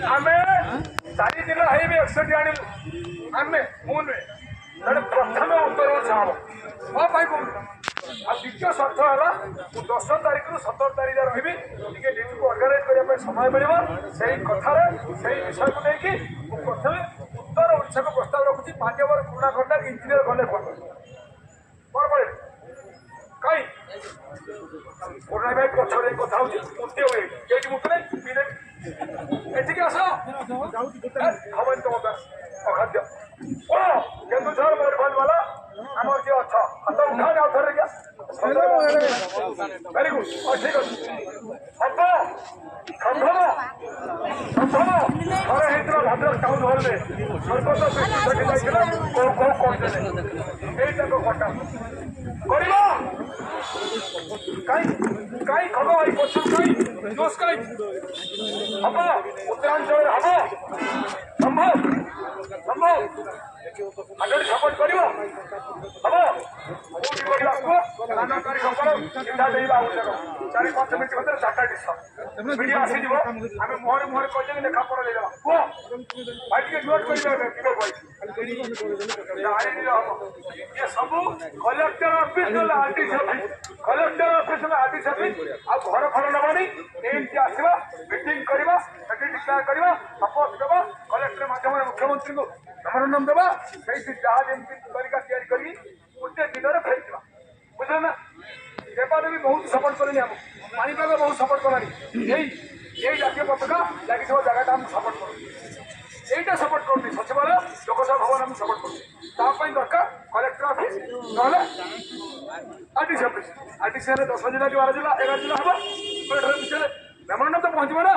आमे 4 दिन है भी 61 आनिल आमे मुने जड़े प्रथम उत्तर चाह हाँ भाई बोल आ द्वितीय शर्त है 10 तारीख रु 17 तारीख रही ड्यूटी को अर्गानाइज करने समय मिल कथार से विषय को लेकिन प्रथम उत्तर ओडिशा को प्रस्ताव रखुच्छी मान्यवर पुराणा खंडार इंजीनियर गले कौन पड़े कहीं पुराणा भाई पचर कथा मुक्ति हुए ये मुक्ति एठिक आस हम तुम अखाद्य ओ केन्दुझर मयूरभंज वाला आम जी अच्छा हाथ उठा जाओ वेरी गुड ठीक अच्छे हम संभव संभव थे होता भद्रक टाउन हल में स्वर्गत सेठी कौ कौ कहते यही घटा कहीं खब भाई पचर कहीं जोश कहीं हम उत्तरांचल हम संभव संभव आगे सपोर्ट कर चार पांच मिनट भर 4टा डिस्क मीडिया आसीज आम मुहर मुहर कह लेखा पढ़ देवा कह भाई टे नोट कर सब collector office collector office RTC office आ घर फल नबानी एमती आसवा मीटिंग करवा डिक्लेयर करवा सपोर्ट देवा कलेक्टर माध्यम मुख्यमंत्री को मेमोरेंडम देवा जहाज एमती तरीका तैयारी करी गोटे दिन में फेरी बुझे ना नेपाल भी बहुत सपोर्ट करें पानीपाग बहुत सपोर्ट कलानी यही जातीय पताका लगी जगह आम सपोर्ट कर यहीटा सपोर्ट कर सचिवालय लोकसभा भवन आम सपोर्ट कर दरकार कलेक्टर ऑफिस ना आरटीसी ऑफिस आरटीसी 10 जिला 12 जिला 11 जिला हम विषय मेमोरेंडम तो पहुंचे ना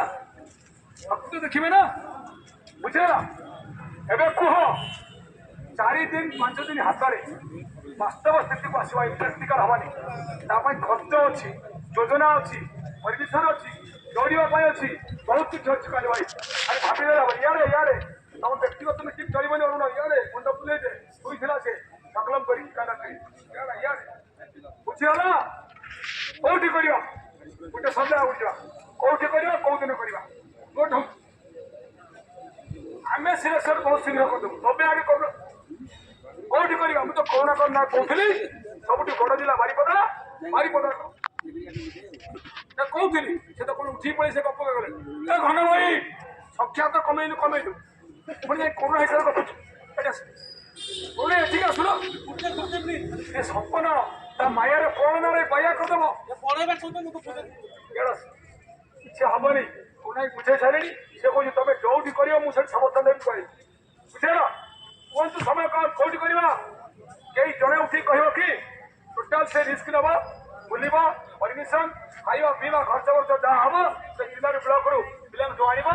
सब तो देखिए ना बुझे ना एवं कह 4 दिन 5 दिन हाथ में वास्तव स्थिति को आसवा इम्प्रेक्टिकल हवानी खर्च अच्छी योजना अच्छी परमिशन अच्छी दौड़ापी अच्छी बहुत किसी अच्छी कल भाई अरे भाभी इे इे तुम व्यक्तिगत मीटिंग चलने अरुण इे मुंड बुले शुईला से संकलन कर बुझीगला कौटी कर गोटे सन्देह बुझा कौटी कर कौ दिन करवा आम सिलेक्शन बहुत शीघ्र करदेव तबे आगे कर कौटी कर मुझे कौन करना कहली सब बड़ जिला बारिपदा बारिपदा कहली से तो कौन उठी पड़े से गप गले घन भाई संख्या तो कमेलु कमेलु पुणी कौन हिसाब गपुच पुणी एठिक आसुन ए सपन ता मायार कौन बाया करदेव किसी हेनी पुणी बुझे सारे से कह तुम जोटी कर मुझे समर्थन देवी कह बुझे ना कहतु समय कौन कौटी करवा कई जड़े उठी कह कि टोटाल से रिस्क नवा बुलवा परमिशन खाଇବା ପିଇବା ଖର୍ଚ୍ଚ ବର୍ଚ୍ଚ ଯାହା ହବ ସେ ଜିଲ୍ଲାରୁ ବ୍ଲକରୁ ପିଲାଙ୍କୁ ଆଣିବ।